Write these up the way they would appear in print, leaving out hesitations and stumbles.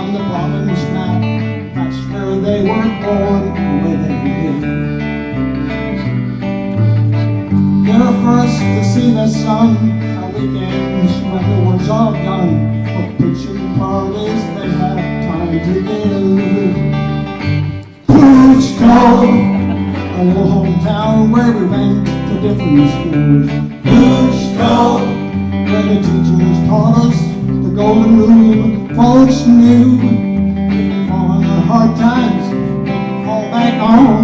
on the province map. That's where they were born, where they lived. They're first to see the sun on weekends when the war's all done. For pitching parties they have time to give. Puchco, a little hometown where we went to different schools. Puchco, where the teachers taught us the golden rule. Folks knew they could fall on their hard times, they could fall back on.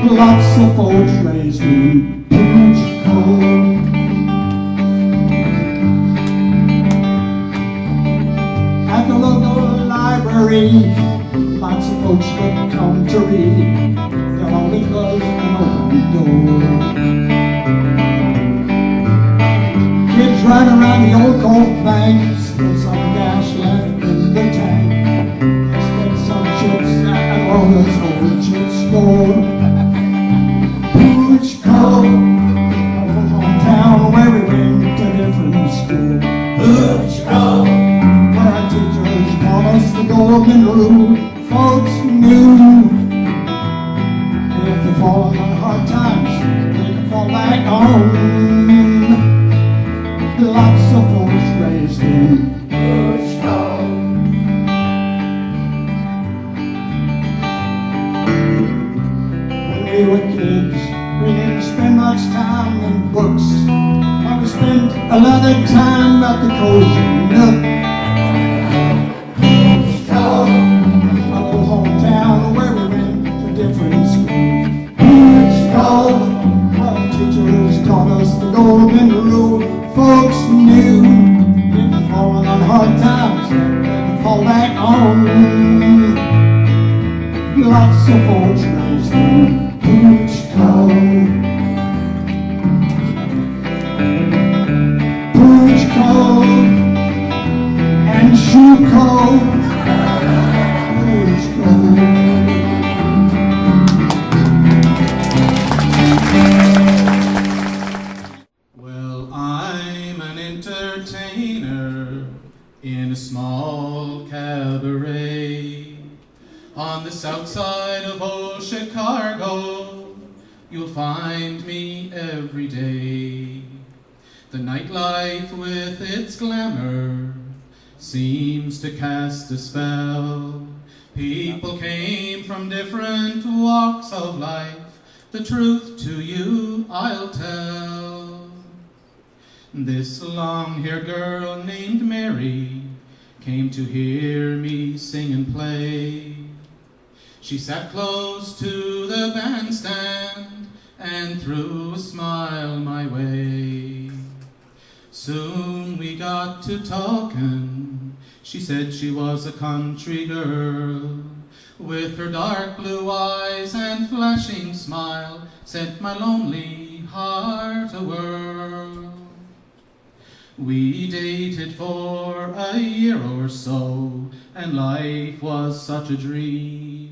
Lots of folks raised in Puchco. At the local library, lots of folks would come to read. They'll only close an open door. Kids riding around the old cold bank, still some gas left in the tank. Let's get some chips at Lona's old chip store. Puchco, a little hometown where we went to different school. Puchco, where our teachers taught us the golden rule. Folks knew if they fall on hard times, they can fall back on. Lots of folks raised in Puchco. When we were kids, we didn't spend much time in books, but we spent a lot of time at the cozy nook. Puchco, a little hometown where we went to different schools. Puchco, where the teachers taught us the golden rule. Folks knew if they fallen on hard times, they could fall back on. Lots of folks raised in Puchco. Puchco and Shuko. Puchco. In a small cabaret on the south side of old Chicago, you'll find me every day. The nightlife with its glamour seems to cast a spell. People came from different walks of life. The truth to you I'll tell. This long-haired girl named Mary came to hear me sing and play. She sat close to the bandstand and threw a smile my way. Soon we got to talking. She said she was a country girl, with her dark blue eyes and flashing smile, set my lonely heart a-whirl. We dated for a year or so, and life was such a dream.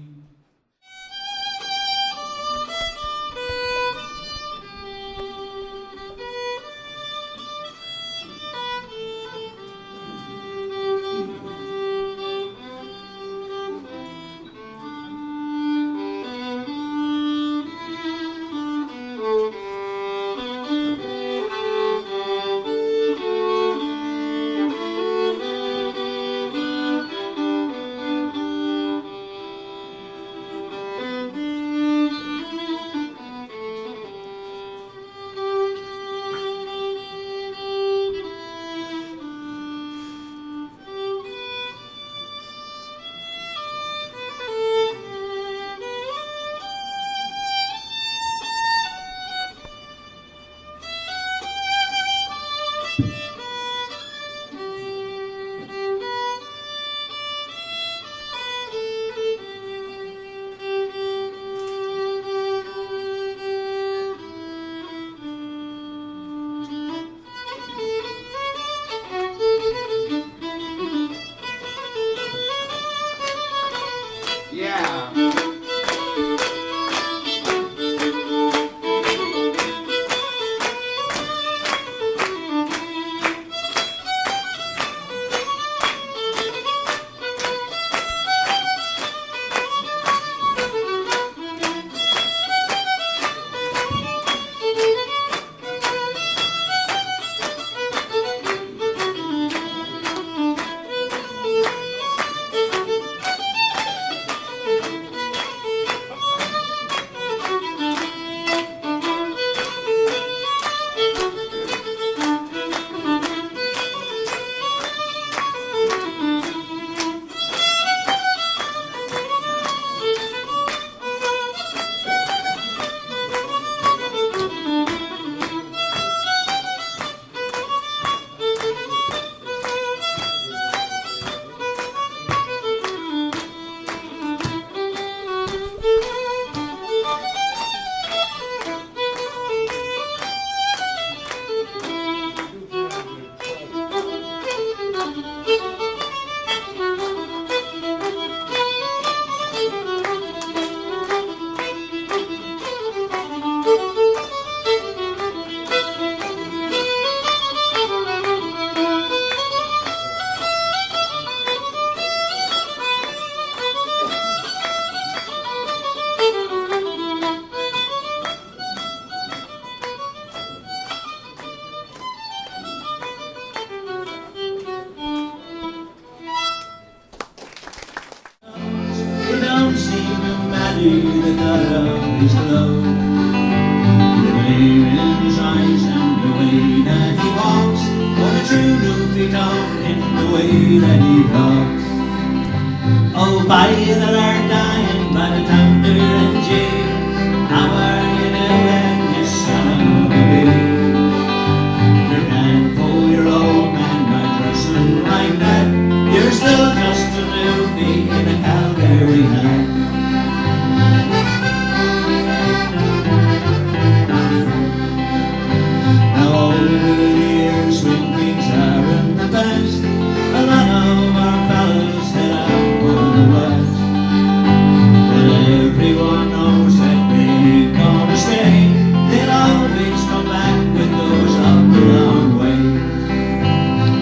his glow. The gleam in his eyes and the way that he walks, what a true Newfie tongue in the way that he talks. Oh, body that are dying by the thunder and Jay, how are you doing, you son of a bitch? You can't fool your old man by dressing like that. You're still just a Newfie in a Calgary hat. Now over the years when things are in the past, a lot of our fellows head out for the west. But everyone knows that they ain't gonna stay. They'll always come back with those up the long way.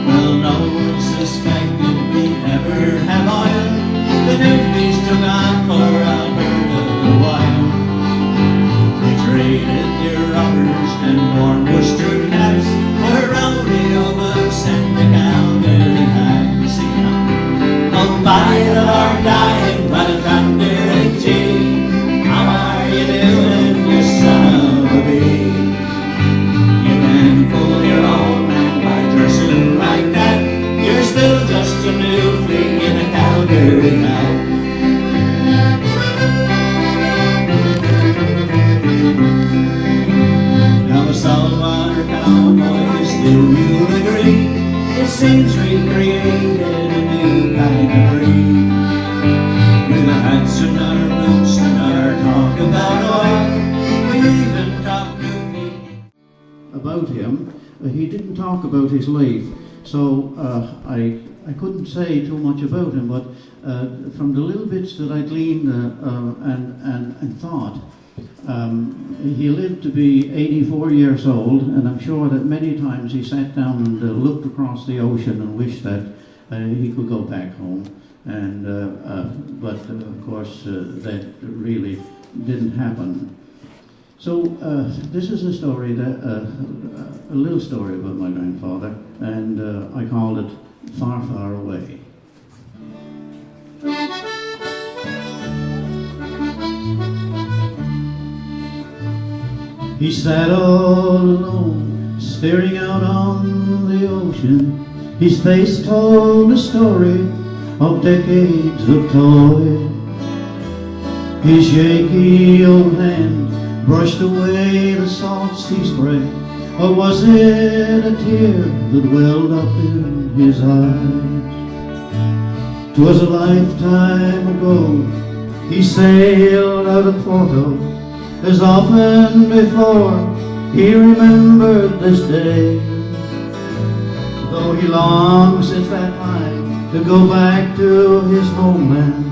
Well, no one suspected we'd ever have oil. The Newfies took off for Alberta a while. They traded their robbers and worn Worcester caps for rodeo boots and the Calgary hat. Sing it out. Oh, by the Lord, dying by the thunder and Jay, how are you doing, you son of a bee? You can't fool your old man by dressing like that. You're still just a Newfie in a Calgary hat. Now the saltwater cowboys, do you agree? It seems recreated a new kind of breed. With the hats and our boots and our talk about oil, we even talk Newfie. About him, he didn't talk about his life, so I couldn't say too much about him, but from the little bits that I gleaned and thought, he lived to be 84 years old, and I'm sure that many times he sat down and looked across the ocean and wished that he could go back home. And but of course that really didn't happen. So this is a story that a little story about my grandfather, and I called it "Far, Far Away." He sat all alone, staring out on the ocean. His face told a story of decades of toil. His shaky old hand brushed away the salt sea spray, or was it a tear that welled up in his eyes? 'Twas a lifetime ago he sailed out of Porto. As often before he remembered this day, though he longed since that time to go back to his homeland.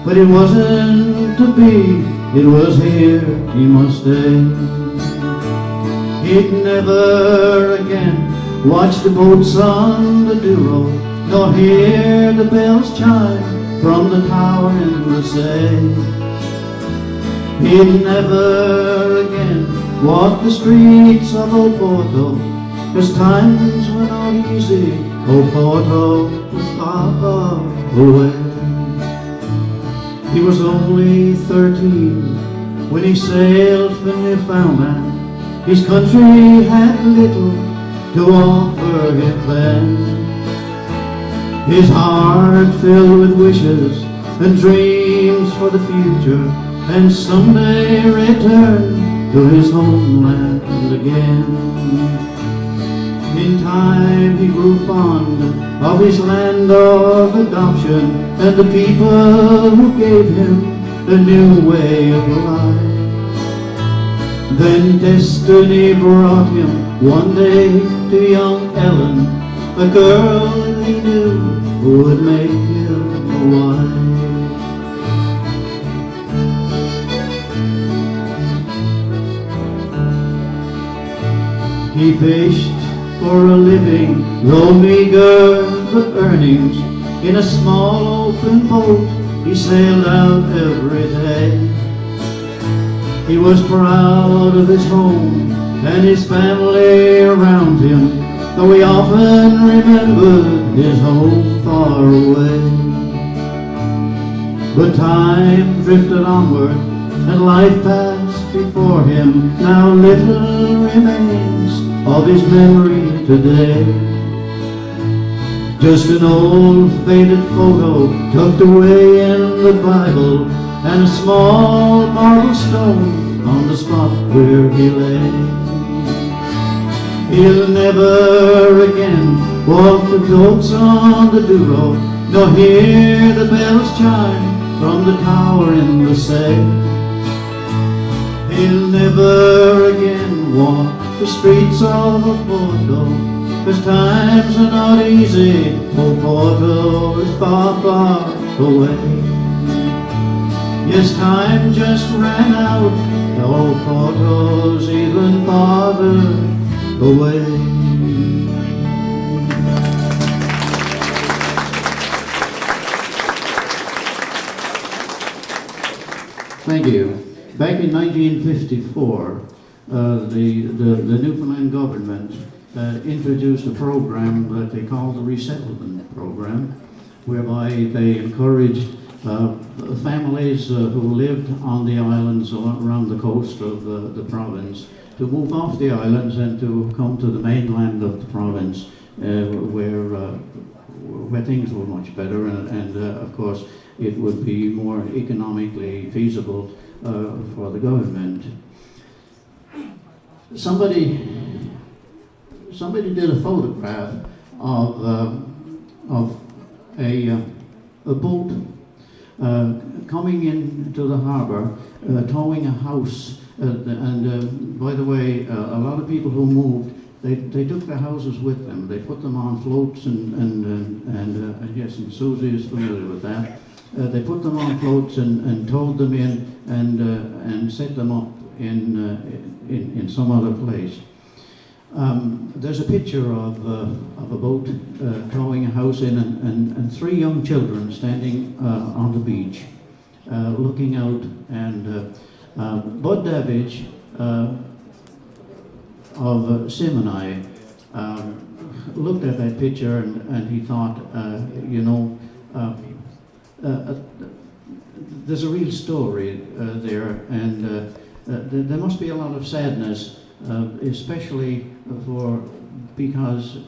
But it wasn't to be, it was here he must stay. He'd never again watch the boats on the Douro, nor hear the bells chime from the tower in the Say. He'd never again walk the streets of Oporto, 'cause times were not easy. Oporto was far, far away. He was only 13 when he sailed for Newfoundland. His country had little to offer him then. His heart filled with wishes and dreams for the future, and someday return to his homeland again. In time he grew fond of his land of adoption and the people who gave him a new way of life. Then destiny brought him one day to young Ellen, a girl he knew would make him a wife. He fished for a living, though meager but earnings. In a small open boat he sailed out every day. He was proud of his home and his family around him, though he often remembered his home far away. But time drifted onward and life passed before him, now little remains of his memory today. Just an old faded photo tucked away in the Bible, and a small marble stone on the spot where he lay. He'll never again walk the goats on the Douro, nor hear the bells chime from the tower in the Say. He'll never again walk the streets of Porto, 'cause times are not easy, oh Porto is far, far away. Yes, time just ran out, oh Porto's even farther away. Thank you. Back in 1954, the Newfoundland government introduced a program that they called the resettlement program, whereby they encouraged families who lived on the islands around the coast of the province to move off the islands and to come to the mainland of the province, where things were much better, and of course it would be more economically feasible for the government. Somebody did a photograph of a boat coming into the harbour, towing a house. And by the way, a lot of people who moved, they took their houses with them. They put them on floats, and yes, and Susie is familiar with that. They put them on floats and towed them in and set them up in some other place. There's a picture of a boat towing a house in, and three young children standing on the beach, looking out. And Bud Davidge of Simony looked at that picture, and he thought, there's a real story there, and there must be a lot of sadness, especially because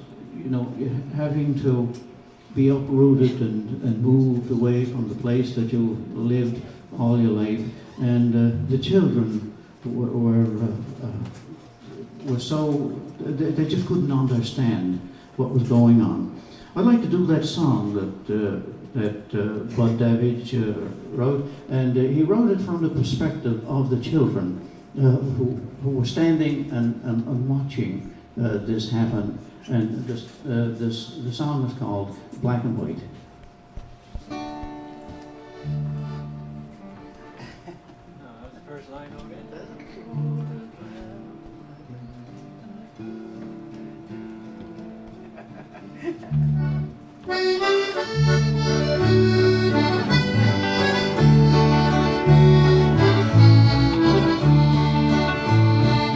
having to be uprooted and moved away from the place that you lived all your life, and the children were so they just couldn't understand what was going on. I'd like to do that song that Bud Davidge wrote, and he wrote it from the perspective of the children who were standing and watching this happen. And the song is called Black and White. That's the first line of it.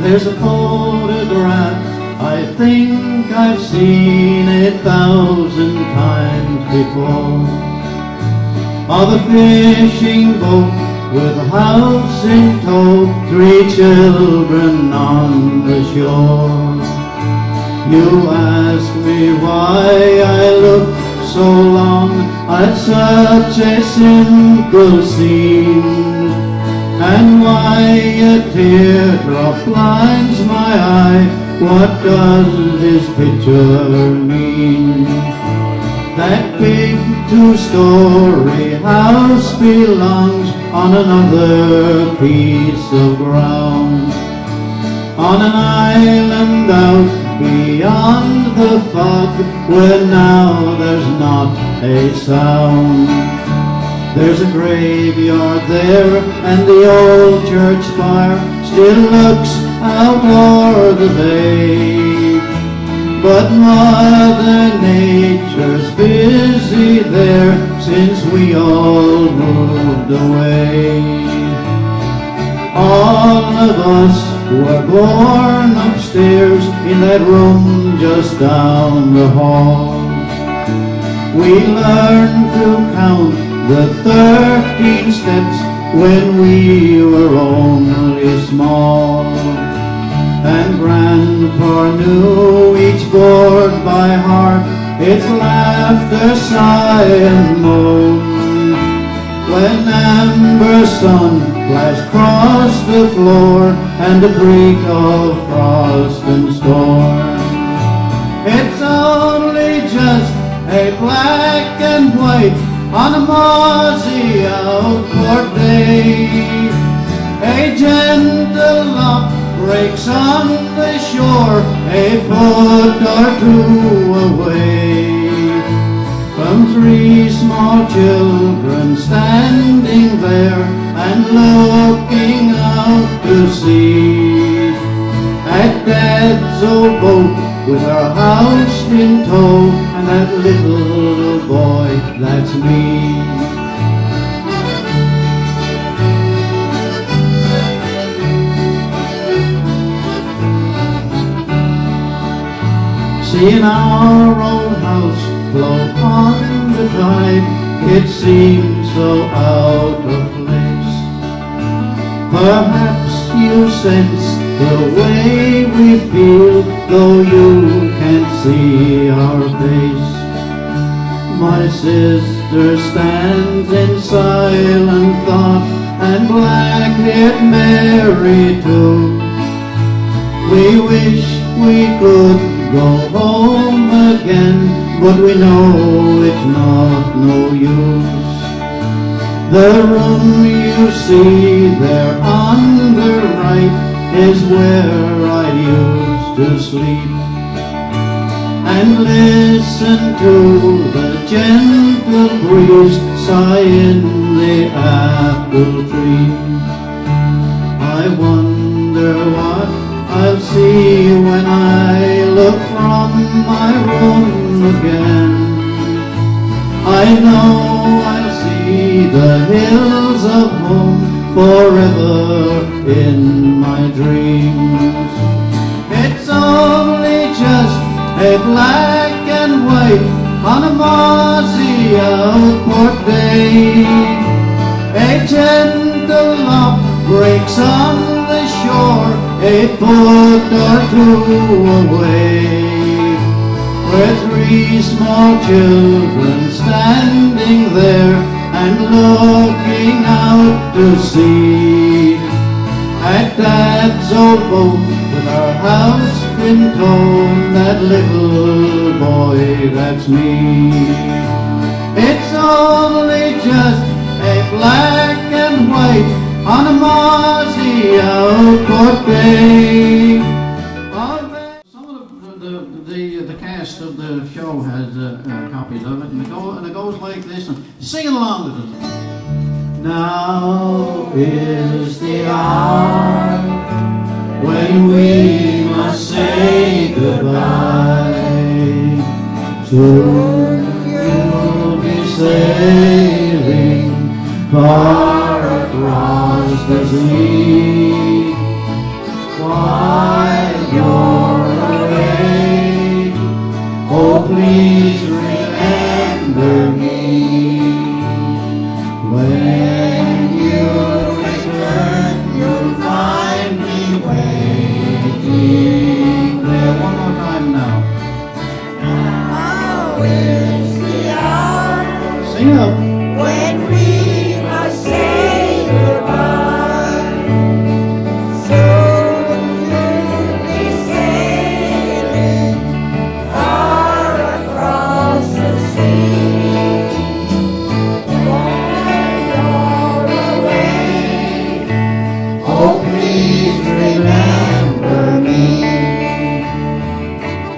There's a photograph, I think I've seen 1,000 times before, of a fishing boat with a house in tow, 3 children on the shore. You ask me why I look so long at such a simple scene, and why a teardrop blinds my eye. What does this picture mean? That big 2-story house belongs on another piece of ground, on an island out beyond the fog, where now there's not a sound. There's a graveyard there, and the old church spire still looks out o'er the bay. But Mother Nature's busy there since we all moved away. All of us were born upstairs in that room just down the hall. We learned to count the 13 steps when we were only small, and Grandpa knew each board by heart, its laughter, sigh, and moan. When amber sun flashed across the floor and the creak of frost and storm, it's only just a black and white on a mozzie outboard day. A gentle lop breaks on the shore, a foot or two away. From three small children standing there and looking out to sea at Dad's old boat with our house in tow, and that little boy, that's me. Seeing our old house float on the tide, it seems so out of place. Perhaps you sense the way we feel, though you can't see our face. My sister stands in silent thought, and black-haired Mary too. We wish we could go home again, but we know it's not no use. The room you see there on the right is where I used to sleep and listen to the gentle breeze sigh in the apple tree. I wonder what I'll see when I look from my room again. I know I'll see the hills of home forever in my dreams. It's only just a black and white on a mozzie outboard day. A gentle lop breaks on the shore, a foot or two away, where three small children standing there and looking out to sea at Dad's old boat with our house in tow, that little boy, that's me. It's only just a black and white on a mozzie outboard day. Some of the cast of the show has copies of it, and it goes like this. And sing it along with us. Now is the hour when we must say goodbye. Soon you'll be sailing far across the sea. While you're away, oh please remember me. When you return, you'll find me waiting there. One more time now. Now is the hour Sing up. when we must say goodbye. Soon you'll be sailing far across the sea. While you're away, oh please remember me.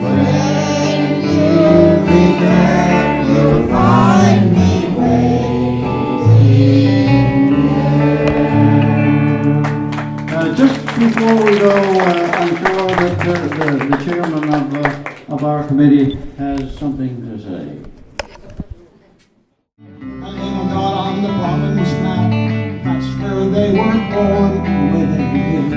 When you return, you'll find me waiting there. Just before we go, I'm sure that the chairman of our committee has something to say. The name of God on the province map, that's where they were born, where they live.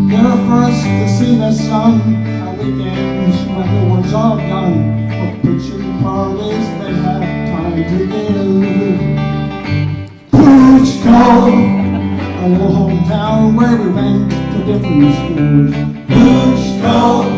They're first to see the sun on weekends when the work's all done. For picture parties they have time to give. old hometown where we went to different schools. Who strolled